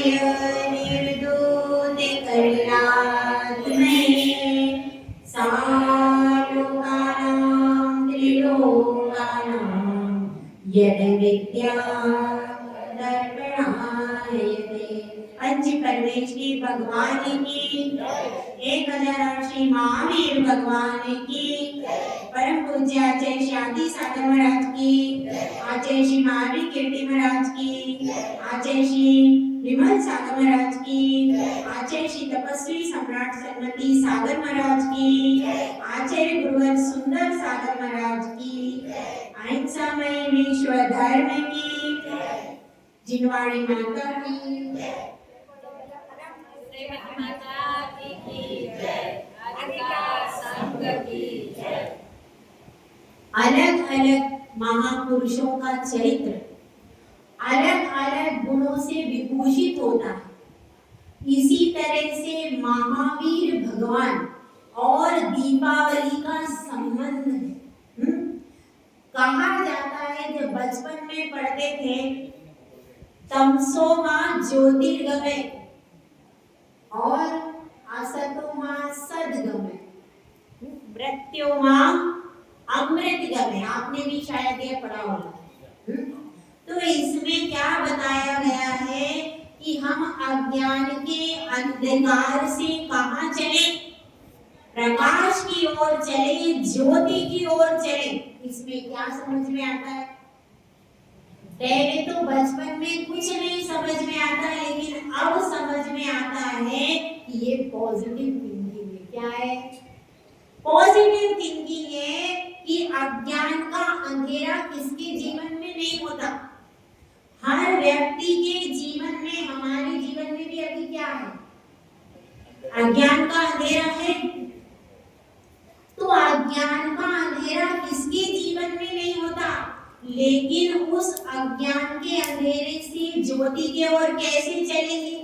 निर्दूत करुणात्मने सालोकानां त्रिलोकानां यद विद्या दर्पणायते। पंच परमेश्वरी भगवान की 1008 श्री महावीर भगवान की, परम पूज्य आचार्य श्री आदि सागर महाराज की, आचार्य श्री महावीर कीर्ति महाराज की, आचार्य श्री विमल सागर महाराज की, आचार्य श्री तपस्वी सम्राट सन्मति सागर महाराज की, आचार्य गुरुवर सुंदर सागर महाराज की, अहिंसामय विश्व धर्म की, जिनवाड़ी माता की, माता की जय, संघ की जय। अलग अलग महापुरुषों का चरित्र अलग अलग गुणों से विभूषित होता है। इसी तरह से महावीर भगवान और दीपावली का संबंध है। कहा जाता है जब बचपन में पढ़ते थे, तमसो मां ज्योतिर्गमय और असतो मां सद्गमय, मृत्यो मां अमृतगमय। आपने भी शायद ये पढ़ा होगा। तो इसमें क्या बताया गया है कि हम अज्ञान के अंधकार से कहां चले, प्रकाश की ओर चले, ज्योति की ओर चले। इसमें क्या समझ में आता है? पहले तो बचपन में कुछ नहीं समझ में आता, लेकिन अब समझ में आता है कि ये पॉजिटिव थिंकिंग है। क्या है? पॉजिटिव थिंकिंग है कि अज्ञान का अंधेरा किसके जीवन में नहीं होता। हर व्यक्ति के जीवन में, हमारे जीवन में भी अभी क्या है? अज्ञान का अंधेरा है। तो अज्ञान का अंधेरा किसके जीवन में नहीं होता, लेकिन उस अज्ञान के अंधेरे से ज्योति की ओर कैसे चलेंगे?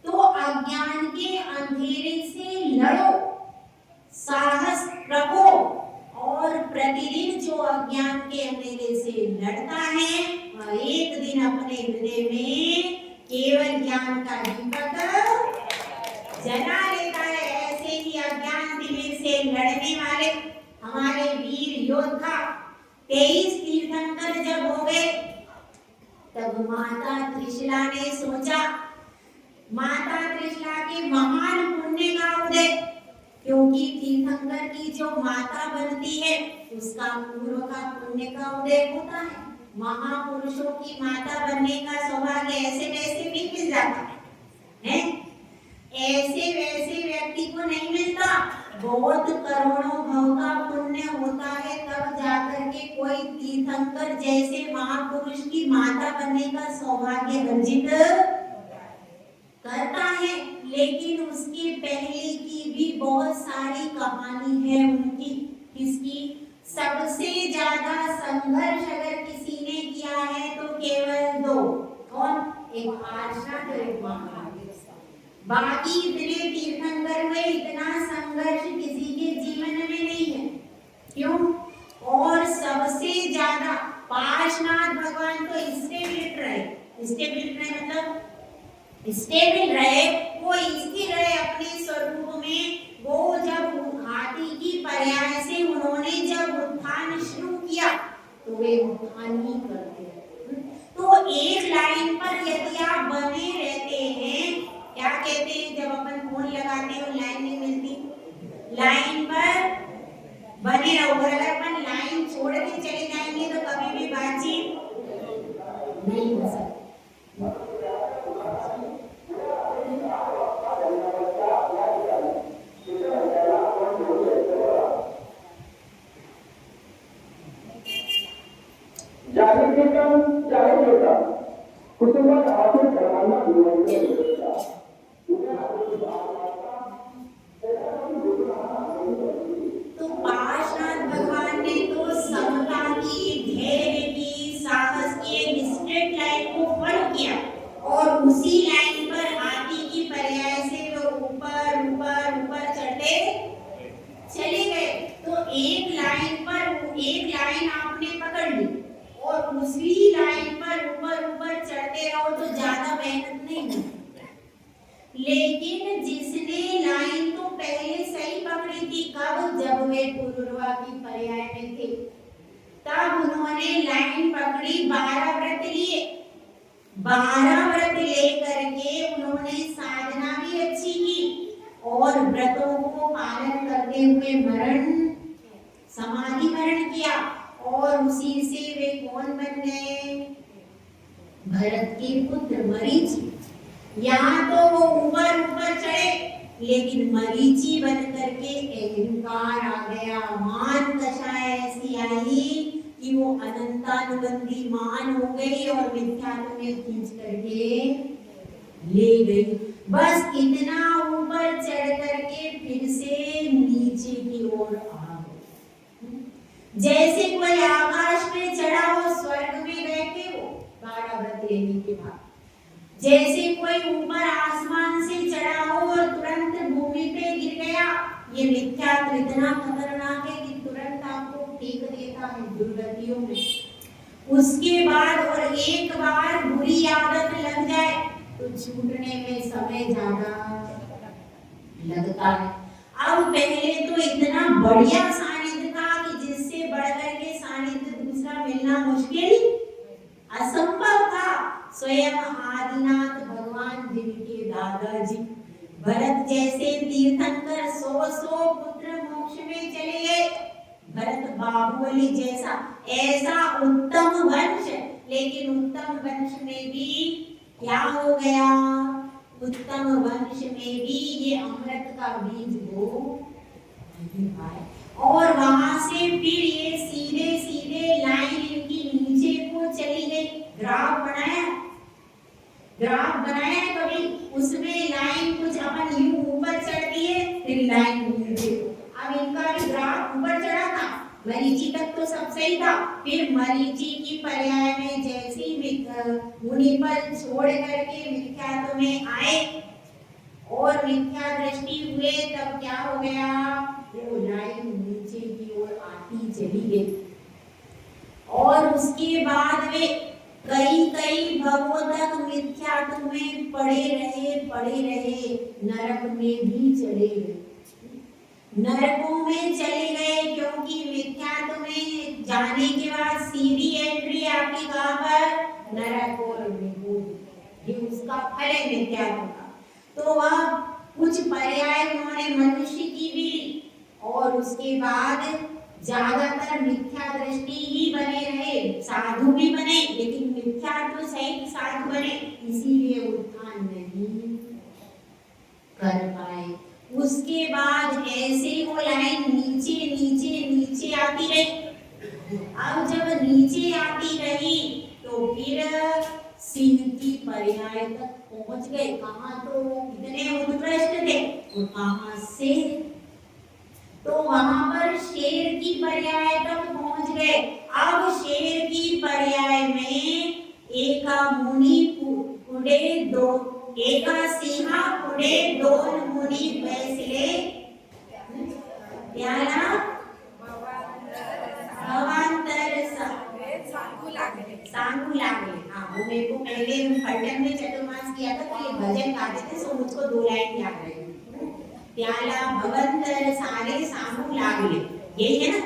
तो अज्ञान के अंधेरे से लड़ो, साहस रखो, और प्रतिदिन जो अज्ञान के अंधेरे से लड़ता है वह एक दिन अपने हृदय में केवल ज्ञान का दीपक जला लेता है। ऐसे ही अज्ञान दिव्य से लड़ने वाले हमारे वीर योद्धा 23 तीर्थंकर जब हो गए, तब माता त्रिशला ने सोचा, माता त्रिशला के महान पुण्य का उदय, क्योंकि तीर्थंकर की जो माता बनती है उसका पूर्व का पुण्य का उदय होता है। महापुरुषों की माता बनने का सौभाग्य ऐसे वैसे भी मिल जाता है, ऐसे वैसे व्यक्ति को नहीं मिलता। बहुत करोड़ों भव का पुण्य होता है, तब जाकर के कोई तीर्थंकर जैसे महापुरुष की माता बनने का सौभाग्य अर्जित करता है। लेकिन उसके पहले की भी बहुत सारी कहानी है उनकी। किसकी? सबसे ज्यादा संघर्ष अगर किसी ने किया है तो केवल दो। कौन? एक आर्षा और एक महावीर। बाकी इतने तीर्थंकर में इतना संघर्ष किसी के जीवन में नहीं है। क्यों? और सबसे ज्यादा पार्श्वनाथ भगवान तो स्टेबिलिटी रहे। स्टेबिलिटी मतलब स्टेबल रहे, वो स्थिर रहे अपने स्वरूप में। वो जब हाथी की पर्याय से उन्होंने जब उत्थान शुरू किया तो वे उत्थान ही करते हैं। तो एक लाइन पर यदि आप बने रहते हैं, क्या कहते हैं जब अपन फोन लगाते हैं और लाइन नहीं मिलती, लाइन पर बने रहो। अगर अपन लाइन छोड़ के चले जाएंगे तो कभी भी बातचीत नहीं हो सकती। कुटुंबात आपण सर्वांना तो पार्श्वनाथ भगवान ने तो समता की, धैर्य की, साहस की एक स्ट्रेट लाइन को फॉलो किया और उसी लाइन पर हाथी की पर्याय से वो ऊपर ऊपर ऊपर चढ़ते चले गए। तो एक लाइन आपने पकड़ ली और उसी लाइन पर ऊपर ऊपर चढ़ते रहो तो ज्यादा मेहनत नहीं पकड़ी थी कब, जब वे पुरुरवा की पर्याय में थे, तब उन्होंने लाइन पकड़ी, 12 व्रत लिए, 12 व्रत लेकर के उन्होंने साधना भी अच्छी की और व्रतों को पालन करते हुए मरण समाधि मरण किया और उसी से वे कौन बन गए, भरत के पुत्र मरीचि। यहाँ तो वो ऊपर ऊपर चढ़े, लेकिन मरीचि बन करके अहंकार आ गया, मान दशा ऐसी आई कि वो अनंतानुबंधी मान हो गई और मिथ्यात्व में खींच करके ले गई। बस इतना ऊपर चढ़ करके फिर से नीचे की ओर आ गई, जैसे कोई आकाश में चढ़ा हो, स्वर्ग में गए थे वो 12 व्रत लेने के बाद, जैसे कोई ऊपर आसमान से चढ़ा हो और तुरंत भूमि पे गिर गया। ये मिथ्यात्व इतना खतरनाक है कि तुरंत आपको फेंक देता है दुर्गतियों में। उसके बाद और एक बार बुरी आदत लग जाए तो छूटने में समय ज्यादा लगता है। अब पहले तो इतना बढ़िया सानिध्य था कि जिससे बढ़कर के सानिध्य दूसरा मिलना मुश्किल असंभव था। स्वयं आदिनाथ भगवान जिनके दादाजी भरत जैसे तीर्थंकर 100 पुत्र मोक्ष में चले गए, भरत बाहुबली जैसा ऐसा उत्तम वंश, लेकिन उत्तम वंश में भी क्या हो गया, उत्तम वंश में भी ये अमृत का बीज वो नहीं पाए और वहां से फिर ये सीधे सीधे लाइन इनकी नीचे को चली गई। ग्राफ बनाया कभी, उसमें लाइन कुछ अपन यूं ऊपर चढ़ दिए, फिर लाइन नीचे। अब इनका भी ग्राफ ऊपर चढ़ा था, मरीचि तक तो सब सही था, फिर मरीचि की पर्याय में जैसे ही मुनि पर छोड़ करके मिथ्यात्व में आए और मिथ्या दृष्टि हुए, तब क्या हो गया, वो लाइन नीचे की ओर आती चली गई और उसके बाद वे कई भवों तक मिथ्यात्व में पड़े रहे, नरक में भी चले गए, नरकों में चले गए, क्योंकि मिथ्यात्व में जाने के बाद सीधी एंट्री आपकी कहां पर, नरक और विभूति। ये उसका फल है मिथ्यात्व का। तो वह कुछ पर्याय उन्होंने मनुष्य की भी और उसके बाद ज्यादातर मिथ्या दृष्टि ही बने रहे, साधु भी बने लेकिन मिथ्यात्व सहित साधु बने, इसीलिए उत्थान नहीं कर पाए। उसके बाद ऐसे वो लाइन नीचे आती रही। अब जब नीचे आती रही तो फिर सिंह की पर्याय तक पहुंच गए। कहाँ तो इतने उत्कृष्ट थे और कहाँ से, तो वहां पर शेर की पर्याय तक पहुंच गए। अब शेर की पर्याय में एका मुनि पुढे दो, एका सिंहा पुढे दोन मुनी बैसले, त्याला सांगू लागले। हाँ, वो मेरे को पहले पट्टन में चतुर्मास किया था तो ये भजन गाते थे, सो मुझको 2 लाइन याद रही। त्याला भवंतर सारे सांगू लागले, यही है ना।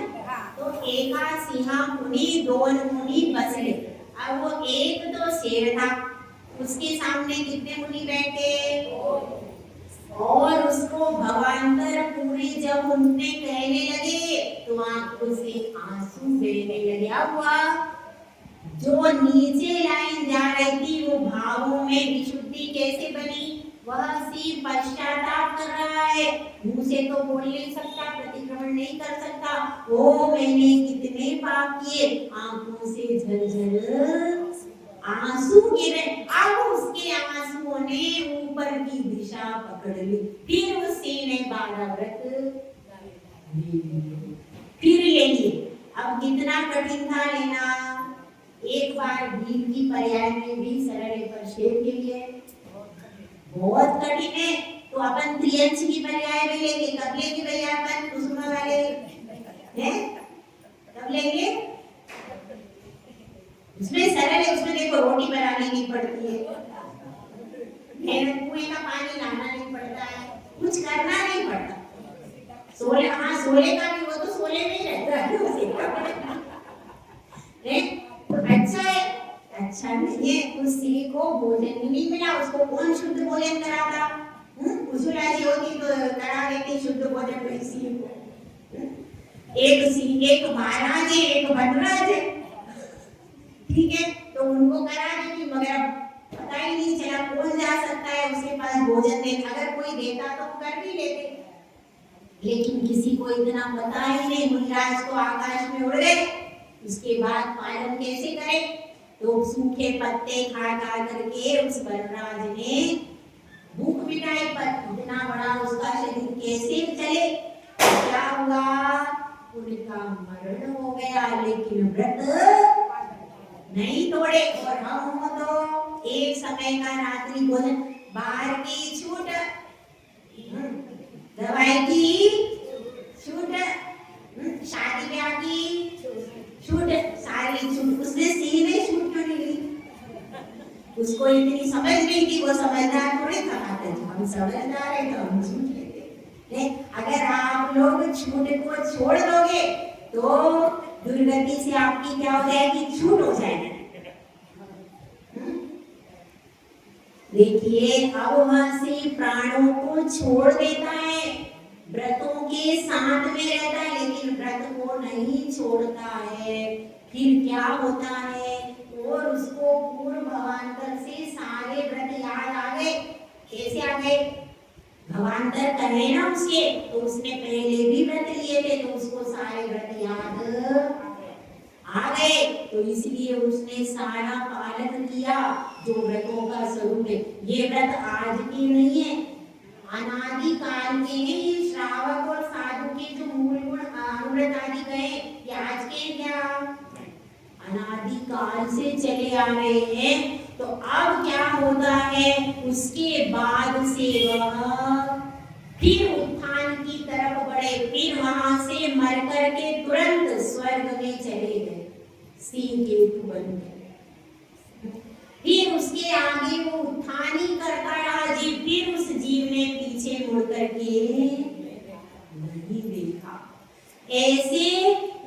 तो एका सिंहा मुनि दोन मुनि बसले। अब वो एक तो शेर था, उसके सामने कितने मुनि बैठे और उसको भवांतर पूरी जब उनने कहने लगे तो आंखों से आंसू बहने लगे। अब वह जो नीचे लाइन जा रही थी वो भावों में विशुद्धि कैसे बनी, वह सिर्फ पश्चाताप कर रहा है, मुंह से तो बोल नहीं सकता, प्रतिक्रमण नहीं कर सकता। ओ मैंने कितने पाप किए, आंखों से झरझर आंसू गिरे। अब उसके आंसुओं ने ऊपर की दिशा पकड़ ली। फिर उसी ने 12 व्रत फिर ले लिए। अब कितना कठिन था लेना, एक बार भीम की पर्याय में भी सरल है, पर शेर के लिए बहुत कठिन है। तो अपन त्रियंश की पर्याय में लेंगे, कब लेंगे भैया अपन कुसुमा वाले हैं, कब लेंगे? उसमें सरल है, उसमें देखो रोटी बनानी नहीं पड़ती है, कुएं का पानी लाना नहीं पड़ता है, कुछ करना नहीं पड़ता। सोले, हाँ सोले का भी, वो तो सोले में ही रहता है उसी का। तो अच्छा है, अच्छा नहीं है, उसी को भोजन ही नहीं मिला, उसको कौन शुद्ध भोजन कराता? कुशुला जी होती तो करा देती शुद्ध भोजन तो इसी को। एक महाराज है, एक वनराज है, ठीक है, तो उनको करा देती, मगर पता ही नहीं चला कौन जा सकता है उसके पास भोजन देने, अगर कोई देता तो कर भी लेते, लेकिन किसी को इतना पता ही नहीं। मुनिराज तो आकाश में उड़ गए, उसके बाद पालन कैसे करें? तो सूखे पत्ते खा खा करके उस वनराज ने भूख मिटाई, पर इतना बड़ा उसका शरीर कैसे चले? क्या हुआ? उनका मरण हो गया, लेकिन व्रत नहीं तोड़े। और हम हो तो एक समय का रात्रि भोजन, बाहर की छूट, दवाई की छूट, शादी ब्याह की छूट, सारी छूट, उसने सीधे छूट क्यों नहीं ली? उसको इतनी समझ नहीं थी, वो समझदार थोड़े था, हम समझदार है तो हम छूट लेते। अगर आप लोग छूट को छोड़ दोगे तो दुर्गति से आपकी क्या हो जाएगी? छूट हो जाएगी। देखिए, अब वहां से प्राणों को छोड़ देता है, व्रतों के साथ में रहता है, लेकिन व्रत को नहीं छोड़ता है। फिर क्या होता है? और उसको पूर्व भवांतर से सारे व्रत याद आ गए। कैसे आ गए? भवांतर कहे ना उसके, तो उसने पहले भी व्रत लिए थे, तो उसको सारे व्रत याद आ गए, तो इसलिए उसने सारा पालन किया जो व्रतों का स्वरूप है। ये व्रत आज के नहीं है, अनादि काल के हैं। ये श्रावक और साधु के जो मूल गुण अनुव्रत आदि गए, ये आज के क्या? अनादि काल से चले आ रहे हैं। तो अब क्या होता है? उसके बाद से वह फिर उत्थान की तरफ बढ़े, फिर वहां से मर करके तुरंत स्वर्ग में चले गए, सिंह केतु बन गए। फिर उसके आगे वो उत्थान ही करता रहा जीव, फिर उस जीव ने पीछे मुड़ करके नहीं देखा। ऐसे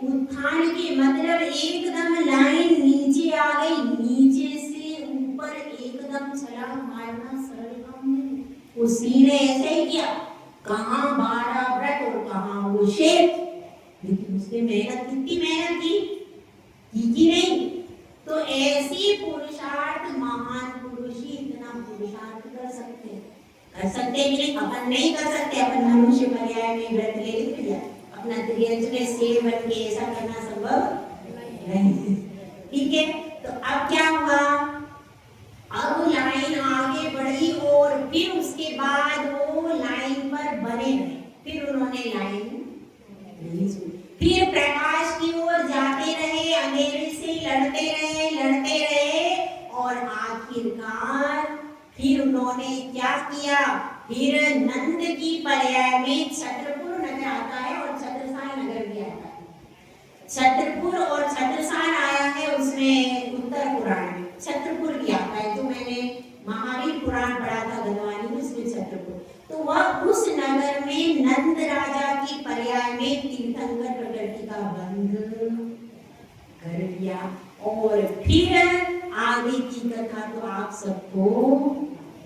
उत्थान के मतलब एकदम लाइन नीचे आ गई, नीचे से ऊपर एकदम छलांग मारना सरल काम नहीं। उसी ने ऐसे ही किया, कहाँ 12 व्रत और कहाँ वो शेर, लेकिन उसने मेहनत, कितनी मेहनत की नहीं? तो ऐसी पुरुषार्थ, महान पुरुष ही इतना पुरुषार्थ कर सकते हैं, कि नहीं? अपन नहीं कर सकते, अपन मनुष्य पर्याय में व्रत ले लिया, अपना त्रियंच में शेर बन के ऐसा करना संभव नहीं, ठीक है। तो अब क्या हुआ? अब लाइन आगे बढ़ी और फिर उसके बाद वो लाइन पर बने रहे, फिर उन्होंने लाइन नहीं छोड़ी, फिर प्रकाश की ओर जाते रहे, अंधेरे से लड़ते रहे और आखिरकार फिर उन्होंने क्या किया? फिर नंद की पर्याय में छत्रपुर नगर आता है और छत्रसाल नगर भी आता है। छत्रपुर और छत्रसाल आया है उसमें उत्तर पुराण में, छत्रपुर भी आता है, जो मैंने महावीर पुराण पढ़ा था गलवानी में, उसमें छत्रपुर। तो वह उस नगर में नंद राजा की पर्याय में तीर्थंकर प्रकृति का बंध कर दिया। और फिर आगे की कथा तो आप सबको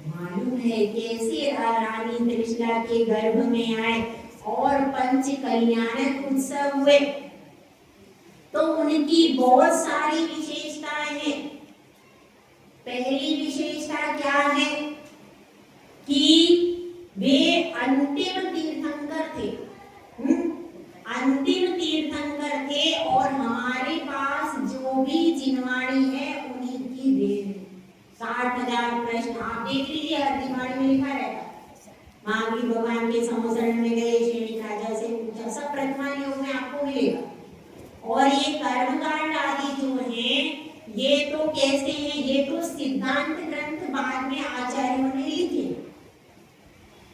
मालूम है, कैसे रानी त्रिशला के गर्भ में आए और पंच कल्याणक उत्सव हुए। तो उनकी बहुत सारी विशेषताएं हैं। पहली विशेषता क्या है कि वे अंतिम तीर्थंकर थे, अंतिम तीर्थंकर थे, और हमारे पास जो भी जिनवाणी है उन्हीं की देन। 60,000 प्रश्न आप देख लीजिए, हर जिनवाणी में लिखा रहता है। महावीर भगवान के समोसरण में गए, श्रेणी राजा से पूछा, सब प्रतिमान योग में आपको मिलेगा। और ये कर्मकांड आदि जो हैं, ये तो कैसे हैं? ये तो सिद्धांत ग्रंथ बाद में आचार्यों ने लिखे,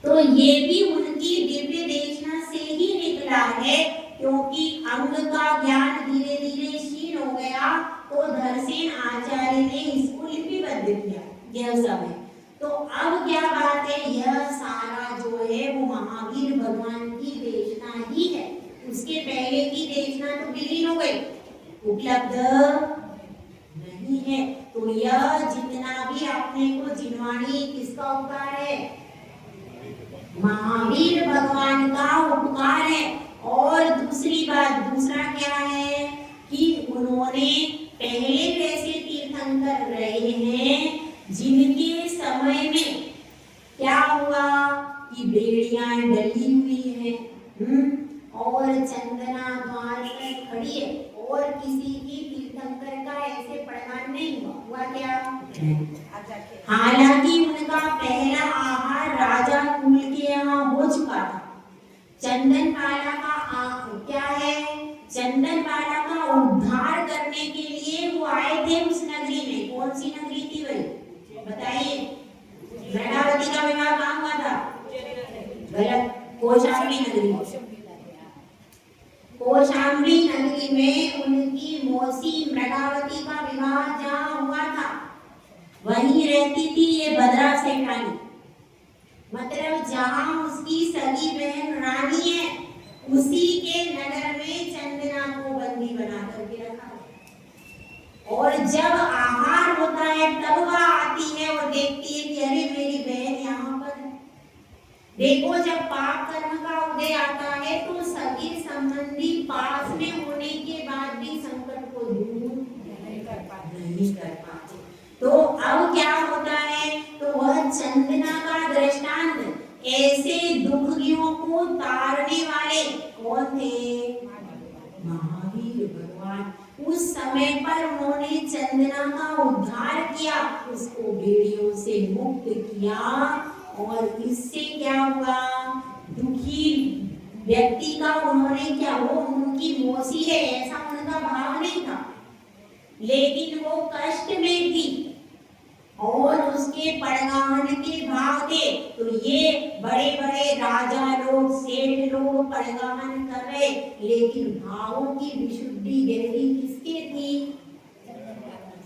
तो ये भी उनकी दिव्य देशना से ही निकला है, क्योंकि अंग का ज्ञान धीरे धीरे क्षीण हो गया, तो धरसेन आचार्य ने इसको लिपिबद्ध किया यह सब है। तो अब क्या बात है, यह सारा जो है वो महावीर भगवान की देशना ही है। उसके पहले की देशना तो विलीन हो गई, उपलब्ध नहीं है। तो यह जितना भी अपने को जिनवाणी किसका उपकार है, महावीर भगवान का उपकार है। और दूसरी बात, दूसरा क्या है कि उन्होंने पहले वैसे तीर्थंकर रहे हैं जिनके समय में क्या हुआ कि बेड़ियां डली हुई हैं और चंदना द्वार पर खड़ी है और किसी की तीर्थंकर का ऐसे प्रमाण नहीं हुआ क्या? हालांकि उनका पहला आहार राजा कुल के यहाँ हो चुका था। चंदनपाला का क्या है, चंदनपाला का उद्धार करने के लिए वो आए थे उस नगरी में। कौन सी नगरी थी वही बताइए? मृगावती का विवाह कहाँ हुआ था? गलत, कौशाम्बी नगरी। कौशाम्बी नगरी में उनकी मौसी मृगावती का विवाह जहाँ हुआ था वहीं रहती थी ये भद्रा सेठानी। मतलब जहाँ उसकी सगी बहन रानी है उसी के नगर में चंदना को बंदी बना करके रखा। और जब आहार होता है तब वह आती है और देखती है कि अरे मेरी बहन यहाँ पर है। देखो, जब पाप कर्म का उदय आता है तो सभी संबंधी पास में होने के बाद भी संकट को दूर नहीं कर पाते। तो अब क्या होता है, तो वह चंदना का दृष्टांत ऐसे दुखियों को तारने वाले कौन थे? महावीर भगवान। उस समय पर उन्होंने चंदना का उद्धार किया, उसको बेड़ियों से मुक्त किया और इससे क्या हुआ, दुखी व्यक्ति का उन्होंने क्या, वो उनकी मौसी है ऐसा उनका भाव नहीं था, लेकिन वो कष्ट में थी और उसके परगान के भाव थे। तो ये बड़े बड़े राजा लोग, सेठ लोग परगान कर रहे, लेकिन भावों की विशुद्धि गहरी किसके थी?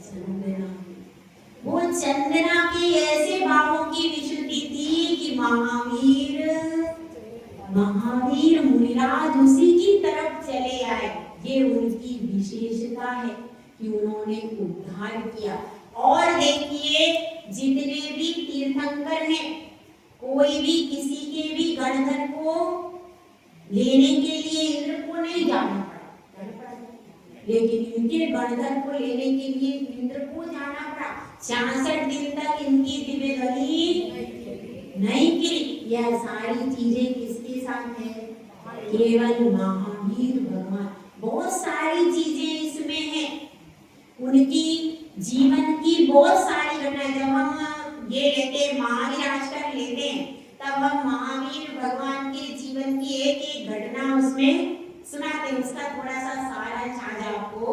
चंदना। वो चंदना की ऐसे भावों की विशुद्धि थी कि महावीर मुनिराज उसी की तरफ चले आए। ये उनकी विशेषता है कि उन्होंने उद्धार किया। और देखिए, जितने भी तीर्थंकर हैं, कोई भी किसी के भी गणधर को लेने के लिए इंद्र को नहीं जाना पड़ा, लेकिन इनके गणधर को लेने के लिए इंद्र को जाना पड़ा। 66 दिन तक इनकी दिव्य ध्वनि नहीं गिरी। यह सारी चीजें किसके साथ है? केवल महावीर भगवान। बहुत सारी चीजें इसमें हैं, उनकी जीवन की बहुत सारी घटनाएं। जब हम ये लेते महावीर अष्टक लेते हैं तब हम महावीर भगवान के जीवन की एक एक घटना उसमें सुनाते हैं। उसका थोड़ा सा सारांश आज आपको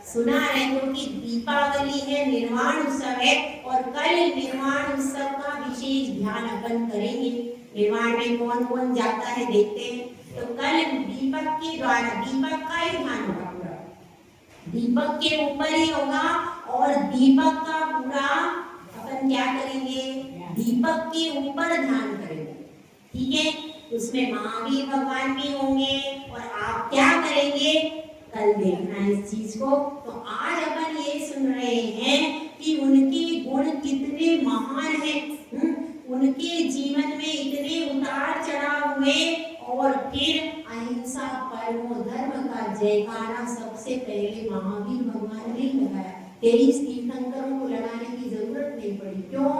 सुना रहे, क्योंकि दीपावली है, निर्वाण उत्सव है और कल निर्वाण उत्सव का विशेष ध्यान अपन करेंगे। निर्वाण में कौन कौन जाता है देखते हैं। तो कल दीपक के द्वारा, दीपक का ही ध्यान होगा, पूरा दीपक के ऊपर ही होगा और दीपक का पूरा अपन क्या करेंगे, दीपक के ऊपर ध्यान करेंगे। ठीक है, उसमें महावीर भगवान भी होंगे और आप क्या करेंगे कल देखना है इस चीज को। तो आज अपन ये सुन रहे हैं कि उनके गुण कितने महान हैं, उनके जीवन में इतने उतार चढ़ाव हुए और फिर अहिंसा परमो धर्म का जयकारा सबसे पहले महावीर भगवान ने लगाया। 23 तीर्थंकरों को लगाने की जरूरत नहीं पड़ी। क्यों?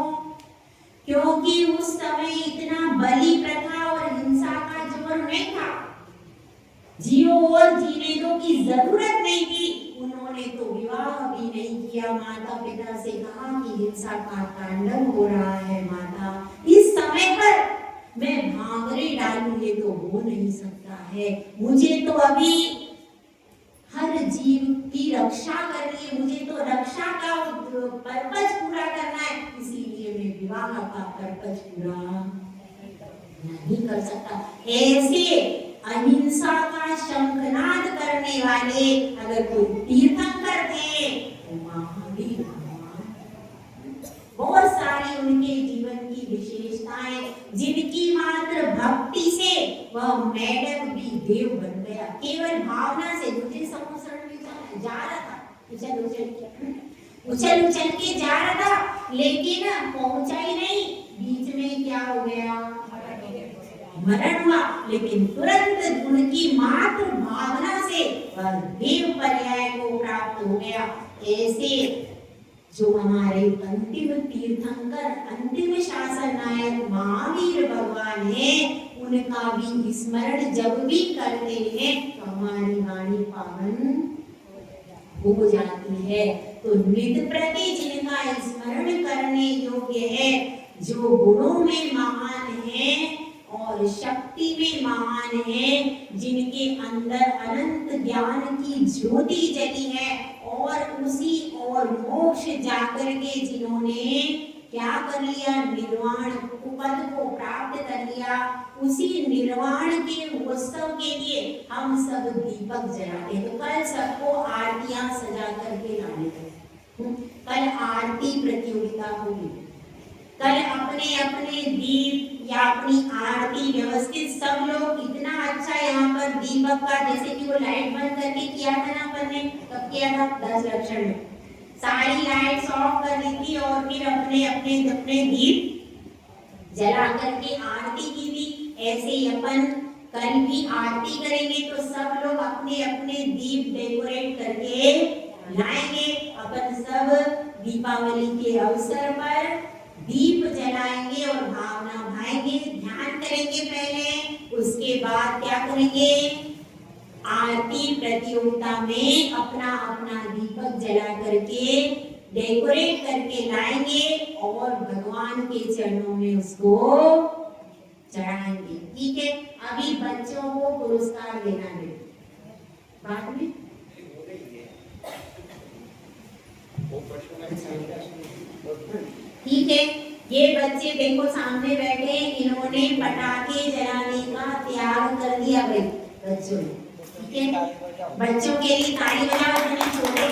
क्योंकि उस समय इतना बलि प्रथा और हिंसा का जोर नहीं था, जियो और जीने दो की जरूरत नहीं थी। उन्होंने तो विवाह भी नहीं किया। माता पिता से कहा कि हिंसा का तांडव हो रहा है माता, इस समय पर मैं भांगरे डालूं ये तो हो नहीं सकता है, मुझे तो अभी हर जीव की रक्षा करनी है, मुझे तो रक्षा का पर्पस पूरा करना है, इसीलिए मैं विवाह का पर्पस पूरा नहीं कर सकता। ऐसे अहिंसा का शंखनाद करने वाले अगर कोई तीर्थंकर थे तो महावीर भगवान। बहुत सारी उनके है जिनकी मात्र भक्ति से वह मैडम भी देव बन गया। केवल भावना से मुझे समोसरण में जा रहा था, उछल उछल के जा रहा था, लेकिन पहुंचा ही नहीं। बीच में क्या हो गया, मरण हुआ। लेकिन तुरंत उनकी मात्र भावना से वह देव पर्याय को प्राप्त हो गया। ऐसे जो हमारे अंतिम तीर्थंकर, अंतिम शासन नायक महावीर भगवान है, उनका भी स्मरण जब भी करते हैं तो हमारी वाणी पावन हो जाती है। तो नित्य प्रति जिनका स्मरण करने योग्य है, जो गुणों में महान है और शक्ति में महान है, जिनके अंदर अनंत ज्ञान की ज्योति जली है और उसी और मोक्ष जाकर के जिन्होंने क्या कर लिया, निर्वाण पद को प्राप्त कर लिया, उसी निर्वाण के उत्सव के लिए हम सब दीपक जलाते हैं। तो कल सबको आरतियां सजा करके लाने हैं। कल आरती प्रतियोगिता होगी। कल अपने अपने दीप या अपनी आरती व्यवस्थित सब लोग, इतना अच्छा यहाँ पर दीपक का, जैसे कि वो लाइट बंद करके किया था ना अपन ने, कब किया था 10 लक्षण में, सारी लाइट्स ऑफ कर दी थी और फिर अपने अपने अपने दीप जला करके आरती की थी। ऐसे ही अपन कल भी आरती करेंगे तो सब लोग अपने अपने दीप डेकोरेट करके लाएंगे। अपन सब दीपावली के अवसर पर दीप जलाएंगे और भावना भाएंगे, ध्यान करेंगे पहले, उसके बाद क्या करेंगे, आरती प्रतियोगिता में अपना अपना दीपक जला करके डेकोरेट करके लाएंगे और भगवान के चरणों में उसको चढ़ाएंगे। ठीक है, अभी बच्चों को पुरस्कार देना है बाद में। ठीक है, ये बच्चे देखो सामने बैठे, इन्होंने पटाखे जलाने का त्याग कर दिया भाई बच्चों ने। ठीक है, बच्चों के लिए ताली बजाओ। छोटे